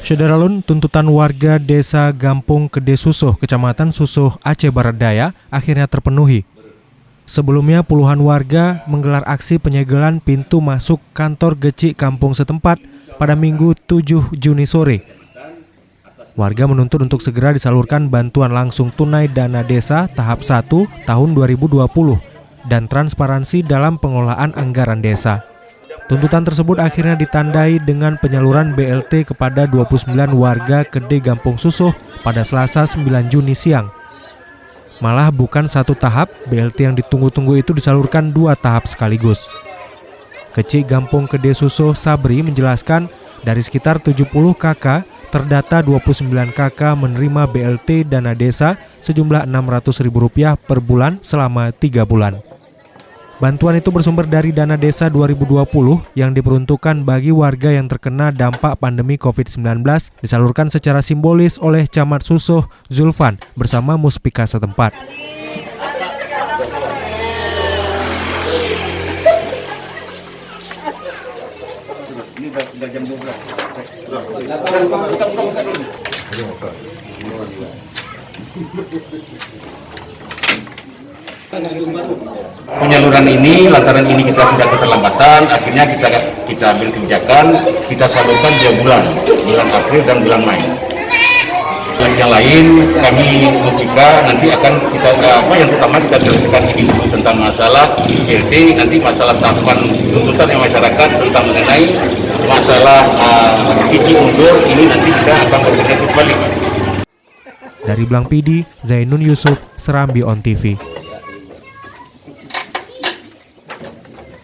Syederalun, tuntutan warga desa Gampung Kede Susuh, Kecamatan Susuh, Aceh Barat Daya akhirnya terpenuhi. Sebelumnya puluhan warga menggelar aksi penyegelan pintu masuk kantor gecik kampung setempat pada Minggu 7 Juni sore. Warga menuntut untuk segera disalurkan bantuan langsung tunai dana desa tahap 1 tahun 2020 dan transparansi dalam pengelolaan anggaran desa. Tuntutan tersebut akhirnya ditandai dengan penyaluran BLT kepada 29 warga Kede Gampung Susuh pada Selasa 9 Juni siang. Malah bukan satu tahap, BLT yang ditunggu-tunggu itu disalurkan 2 tahap sekaligus. Kecik Gampung Kede Susuh Sabri menjelaskan dari sekitar 70 KK, terdata 29 KK menerima BLT dana desa sejumlah Rp600.000 per bulan selama 3 bulan. Bantuan itu bersumber dari dana desa 2020 yang diperuntukkan bagi warga yang terkena dampak pandemi COVID-19 disalurkan secara simbolis oleh Camat Susuh Zulfan bersama Muspika setempat. Penyaluran ini, lantaran ini kita sudah keterlambatan, akhirnya kita ambil kebijakan, kita salurkan 2 bulan April dan bulan Mei. Yang lain, kami Muspika nanti akan kita yang terutama kita selesaikan ini dulu tentang masalah BLT, nanti masalah tahapan tuntutan yang masyarakat tentang mengenai masalah izin mundur ini nanti kita akan berkoordinasi kembali. Dari Blang Pidi, Zainun Yusuf, Serambi On TV.